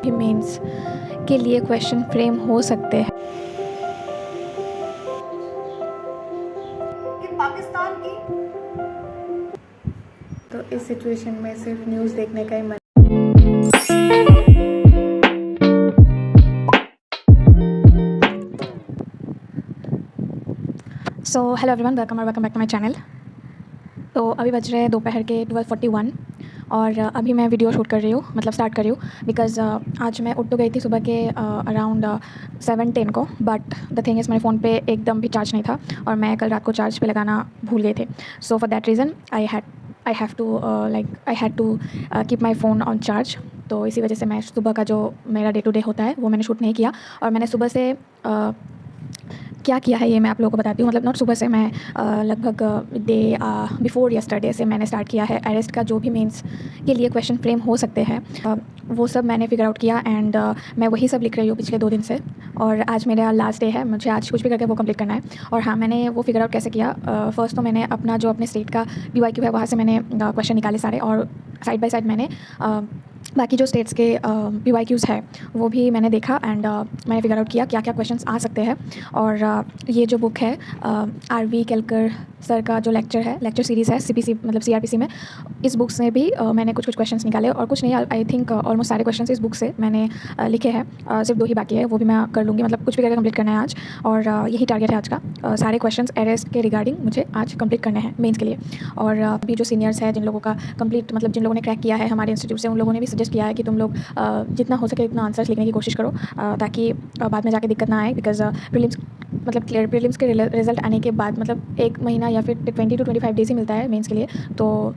भी मेंस के लिए क्वेश्चन फ्रेम हो सकते हैं। कि पाकिस्तान की तो इस सिचुएशन में सिर्फ न्यूज़ देखने का ही मन। So hello everyone, welcome back to my channel. तो अभी बज रहे हैं दोपहर के 12:41 और अभी मैं वीडियो शूट कर रही हूँ, मतलब स्टार्ट कर रही हूँ बिकॉज़ आज मैं उठ तो गई थी सुबह के अराउंड 7-10 को, बट द थिंग इज़ मेरे फ़ोन पे एकदम भी चार्ज नहीं था और मैं कल रात को चार्ज पे लगाना भूल गए थे। So for that reason I have to keep my phone on charge. तो इसी वजह से मैं सुबह का जो मेरा डे टू डे होता है वो मैंने शूट नहीं किया। और मैंने सुबह से क्या किया है ये मैं आप लोगों को बताती हूँ। मतलब नॉट सुबह से, मैं लगभग डे बिफोर यस्टरडे से मैंने स्टार्ट किया है अरेस्ट का जो भी मेंस के लिए क्वेश्चन फ्रेम हो सकते हैं, वो सब मैंने फिगर आउट किया एंड मैं वही सब लिख रही हूँ पिछले 2 दिन से। और आज मेरा लास्ट डे है, मुझे आज कुछ भी करके वो कंप्लीट करना है। और हाँ, मैंने वो फिगर आउट कैसे किया, फर्स्ट तो मैंने अपना जो अपने स्टेट का BYQ है वहाँ से मैंने क्वेश्चन निकाले सारे, और साइड बाय साइड मैंने बाकी जो स्टेट्स के BYQs है वो भी मैंने देखा एंड मैंने फिगर आउट किया क्या क्या क्वेश्चंस आ सकते हैं। और ये जो बुक है RV केलकर सर का जो लेक्चर सीरीज़ है CPC मतलब CRPC में, इस बुक से भी मैंने कुछ क्वेश्चंस निकाले और कुछ नहीं, आई थिंक ऑलमोस्ट सारे क्वेश्चंस इस बुक से मैंने लिखे हैं। सिर्फ 2 ही बाकी है, वो भी मैं कर लूँगी, मतलब कुछ भी करके कंप्लीट करना है आज। और यही टारगेट है आज का, सारे क्वेश्चंस अरेस्ट के रिगार्डिंग मुझे आज कंप्लीट करने हैं मेंस के लिए। और अभी जो सीनियर्स हैं जिन लोगों का कंप्लीट, मतलब जिन लोगों ने क्रैक किया है हमारे इंस्टीट्यूट से, उन लोगों ने भी सजेस्ट किया है कि तुम लोग जितना हो सके उतना आंसर्स लिखने की कोशिश करो, ताकि बाद में जाके दिक्कत ना आए। बिकॉज प्रीलिम्स के रिजल्ट आने के बाद मतलब 1 महीना या फिर 20 to 25 डेज़ ही मिलता है मेंस के लिए, तो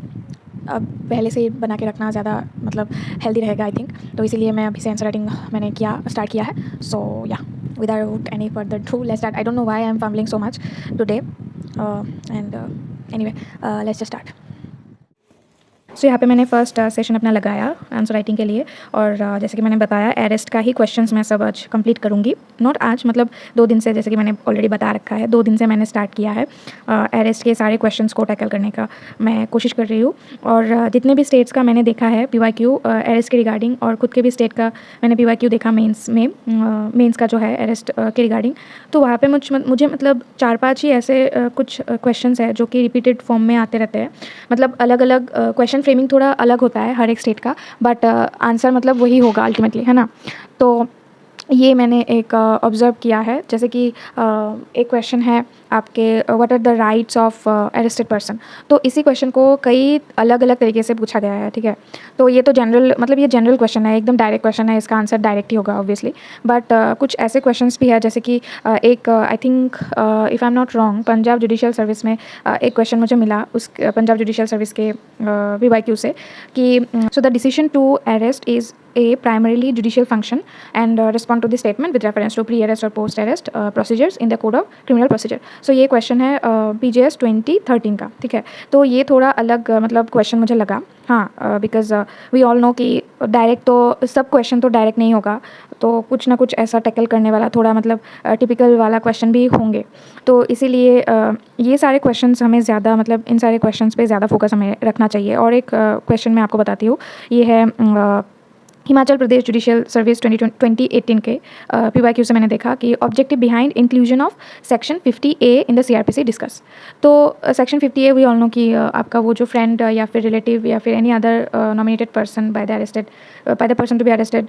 अब पहले से ही बना के रखना ज़्यादा मतलब हेल्दी रहेगा आई थिंक। तो इसीलिए मैं अभी से आंसर राइटिंग मैंने स्टार्ट किया है। So yeah, without any further ado let's start. I don't know why I am fumbling so much today and anyway let's just start. So यहाँ पे मैंने फर्स्ट सेशन अपना लगाया आंसर राइटिंग के लिए। और जैसे कि मैंने बताया अरेस्ट का ही क्वेश्चंस मैं सब आज कंप्लीट करूँगी। नॉट आज, मतलब 2 दिन से, जैसे कि मैंने ऑलरेडी बता रखा है, 2 दिन से मैंने स्टार्ट किया है अरेस्ट के सारे क्वेश्चंस को टैकल करने का मैं कोशिश कर रही हूँ। और जितने भी स्टेट्स का मैंने देखा है BYQ अरेस्ट के रिगार्डिंग, और खुद के भी स्टेट का मैंने BYQ देखा मेंस का जो है अरेस्ट के रिगार्डिंग, तो वहाँ पर मुझे मतलब 4-5 ही ऐसे कुछ क्वेश्चंस है जो कि रिपीटेड फॉर्म में आते रहते हैं। मतलब अलग अलग क्वेश्चन फ्रेमिंग थोड़ा अलग होता है हर एक स्टेट का, बट आंसर मतलब वही होगा अल्टीमेटली, है ना। तो ये मैंने एक ऑब्ज़र्व किया है। जैसे कि एक क्वेश्चन है आपके, what are the rights of arrested person. तो इसी क्वेश्चन को कई अलग अलग तरीके से पूछा गया है, ठीक है। तो ये तो जनरल, मतलब ये जनरल क्वेश्चन है, एकदम डायरेक्ट क्वेश्चन है, इसका आंसर डायरेक्ट ही होगा ऑब्वियसली। बट कुछ ऐसे क्वेश्चंस भी है, जैसे कि एक I think if I am not wrong Punjab judicial service में एक क्वेश्चन मुझे मिला उस पंजाब जुडिशियल सर्विस के BYQ से कि so the decision to arrest is a primarily judicial function and respond to the statement with reference to pre-arrest or post-arrest procedures in the code of criminal procedure। so ये question है PJS 2013 का, ठीक है। तो ये थोड़ा अलग मतलब क्वेश्चन मुझे लगा, हाँ, बिकॉज वी ऑल नो कि डायरेक्ट तो सब क्वेश्चन तो डायरेक्ट नहीं होगा, तो कुछ ना कुछ ऐसा टैकल करने वाला थोड़ा मतलब टिपिकल वाला क्वेश्चन भी होंगे। तो इसीलिए ये सारे क्वेश्चंस हमें ज़्यादा, मतलब इन सारे क्वेश्चंस पे ज़्यादा फोकस हमें रखना चाहिए। और एक क्वेश्चन मैं आपको बताती हूँ, ये है हिमाचल प्रदेश जुडिशियल सर्विस 2018 के BYQ से मैंने देखा कि objective behind inclusion of section 50A in the CRPC discuss. तो section 50A we all know कि आपका वो जो फ्रेंड या फिर रिलेटिव या फिर any other nominated person by the person to be arrested,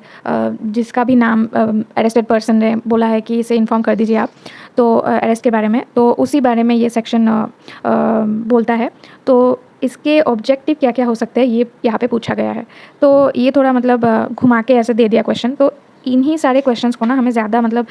जिसका भी नाम अरेस्टेड पर्सन ने बोला है कि इसे इन्फॉर्म कर दीजिए आप, तो अरेस्ट के बारे में, तो उसी बारे में ये सेक्शन बोलता है। तो इसके ऑब्जेक्टिव क्या क्या हो सकते हैं ये यहाँ पे पूछा गया है। तो ये थोड़ा मतलब घुमा के ऐसे दे दिया क्वेश्चन। तो इन्हीं सारे क्वेश्चंस को ना हमें ज़्यादा मतलब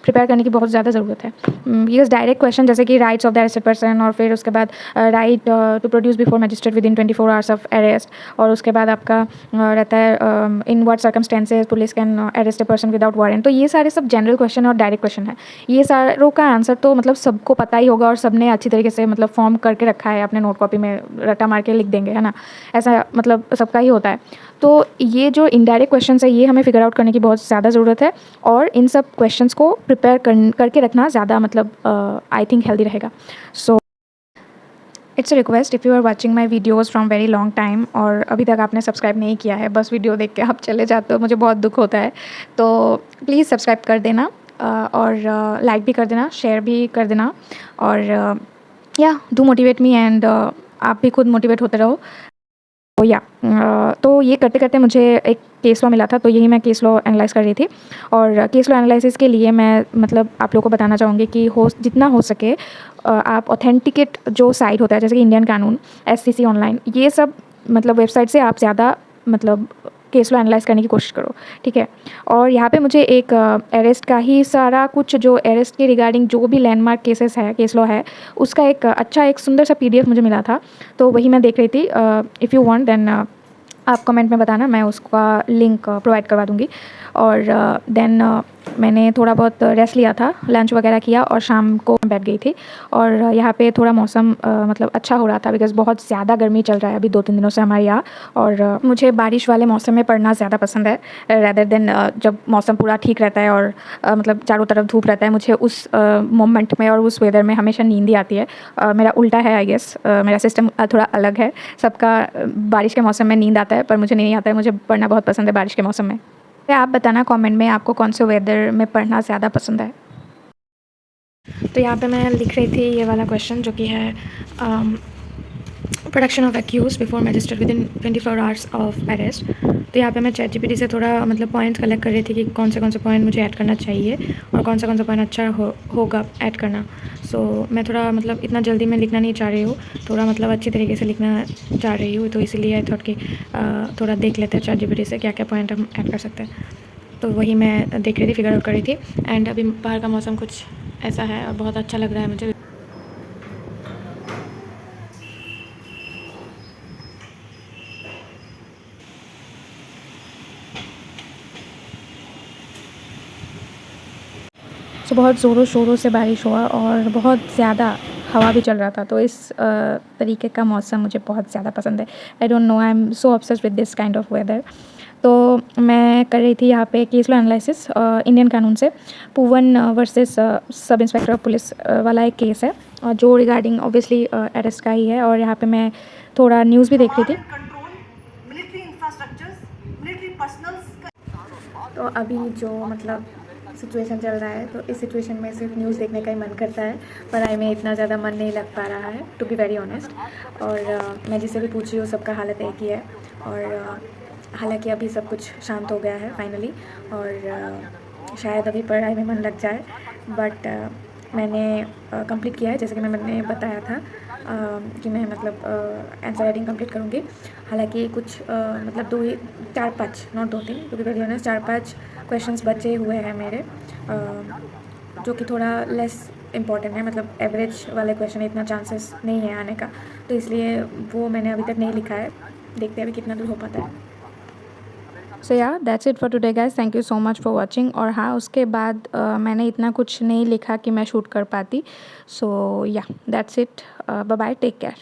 प्रिपेयर करने की बहुत ज़्यादा ज़रूरत है। बिकॉज डायरेक्ट क्वेश्चन जैसे कि rights of the arrested person, और फिर उसके बाद right to produce before magistrate within 24 hours of arrest, और उसके बाद आपका रहता है in what circumstances police can arrest a person without warrant. तो ये सारे सब जनरल क्वेश्चन और डायरेक्ट क्वेश्चन है। ये सारों का आंसर तो मतलब सबको पता ही होगा और सबने अच्छी तरीके से मतलब फॉर्म करके रखा है अपने नोट कॉपी में, रट्टा मार के लिख देंगे, है ना, ऐसा मतलब सबका ही होता है। तो ये जो इनडायरेक्ट क्वेश्चंस है ये हमें फिगर आउट करने की बहुत ज़्यादा ज़रूरत है, और इन सब क्वेश्चंस को प्रिपेयर करके रखना ज़्यादा मतलब आई थिंक हेल्दी रहेगा। So it's a request, if you are watching my videos from very long time और अभी तक आपने सब्सक्राइब नहीं किया है, बस वीडियो देख के आप चले जाते हो, मुझे बहुत दुख होता है। तो प्लीज़ सब्सक्राइब कर देना और लाइक भी कर देना, शेयर भी कर देना और या डू मोटिवेट मी एंड आप भी खुद मोटिवेट होते रहो। तो या तो ये करते करते मुझे एक केस लॉ मिला था, तो यही मैं केस लॉ एनालाइज़ कर रही थी। और केस लॉ एनालिसिस के लिए मैं मतलब आप लोगों को बताना चाहूँगी कि जितना हो सके आप ऑथेंटिकेट जो साइट होता है जैसे कि इंडियन कानून, एससीसी ऑनलाइन, ये सब मतलब वेबसाइट से आप ज़्यादा मतलब केस लॉ एनालाइज़ करने की कोशिश करो, ठीक है। और यहाँ पे मुझे एक अरेस्ट का ही सारा कुछ, जो अरेस्ट के रिगार्डिंग जो भी लैंडमार्क केसेस है, केस लॉ है, उसका एक अच्छा एक सुंदर सा PDF मुझे मिला था, तो वही मैं देख रही थी। इफ़ यू वांट देन आप कमेंट में बताना, मैं उसका लिंक प्रोवाइड करवा दूँगी। और देन मैंने थोड़ा बहुत रेस्ट लिया था, लंच वगैरह किया और शाम को बैठ गई थी। और यहाँ पे थोड़ा मौसम मतलब अच्छा हो रहा था बिकॉज़ बहुत ज़्यादा गर्मी चल रहा है अभी 2-3 दिनों से हमारे यहाँ। और मुझे बारिश वाले मौसम में पढ़ना ज़्यादा पसंद है रैदर देन जब मौसम पूरा ठीक रहता है और मतलब चारों तरफ धूप रहता है। मुझे उस मोमेंट में और उस वेदर में हमेशा नींद ही आती है। मेरा उल्टा है आई गेस, मेरा सिस्टम थोड़ा अलग है। सबका बारिश के मौसम में नींद आता है पर मुझे नहीं आता है, मुझे पढ़ना बहुत पसंद है बारिश के मौसम में। तो आप बताना कमेंट में आपको कौन से वेदर में पढ़ना ज़्यादा पसंद है। तो यहाँ पे मैं लिख रही थी ये वाला क्वेश्चन जो कि है production of accused before magistrate within 24 hours of arrest. तो यहाँ पे मैं ChatGPT से थोड़ा मतलब पॉइंट्स कलेक्ट कर रही थी कि कौन से पॉइंट मुझे ऐड करना चाहिए और कौन सा पॉइंट अच्छा होगा ऐड करना। सो मैं थोड़ा मतलब इतना जल्दी मैं लिखना नहीं चाह रही हूँ, थोड़ा मतलब अच्छी तरीके से लिखना चाह रही हूँ, तो इसीलिए आई थॉट कि थोड़ा देख लेते हैं ChatGPT से क्या क्या पॉइंट हम ऐड कर सकते हैं। तो वही मैं देख रही थी, फिगर आउट कर रही थी। एंड अभी बाहर का मौसम कुछ ऐसा है और बहुत अच्छा लग रहा है मुझे। सो बहुत ज़ोरों शोरों से बारिश हुआ और बहुत ज़्यादा हवा भी चल रहा था, तो इस तरीके का मौसम मुझे बहुत ज़्यादा पसंद है। I don't know, I am so obsessed with this kind of weather. तो मैं कर रही थी यहाँ पे केस लॉ एनालिसिस इंडियन कानून से, Poovan versus sub inspector of police वाला एक केस है जो रिगार्डिंग ऑब्वियसली अरेस्ट का ही है। और यहाँ पे मैं थोड़ा न्यूज़ भी देख रही थी। तो अभी जो मतलब सिचुएशन चल रहा है, तो इस सिचुएशन में सिर्फ न्यूज़ देखने का ही मन करता है, पढ़ाई में इतना ज़्यादा मन नहीं लग पा रहा है टू बी वेरी ऑनेस्ट। और मैं जिससे भी पूछ रही हूँ सबका हालत एक ही है। और हालांकि अभी सब कुछ शांत हो गया है फाइनली और शायद अभी पढ़ाई में मन लग जाए। बट मैंने कंप्लीट किया है, जैसे कि मैंने बताया था कि मैं मतलब आंसर राइटिंग कंप्लीट करूँगी। हालांकि कुछ मतलब 4-5 not 2-3 to be very honest, 4-5 questions बचे हुए हैं मेरे जो कि थोड़ा लेस इम्पॉर्टेंट है, मतलब एवरेज वाले क्वेश्चन इतना चांसेस नहीं है आने का, तो इसलिए वो मैंने अभी तक नहीं लिखा है। देखते हैं अभी कितना दूर हो पाता है। So yeah that's it for today guys, thank you so much for watching. और हाँ, उसके बाद मैंने इतना कुछ नहीं लिखा कि मैं शूट कर पाती। So yeah that's it, bye bye, take care.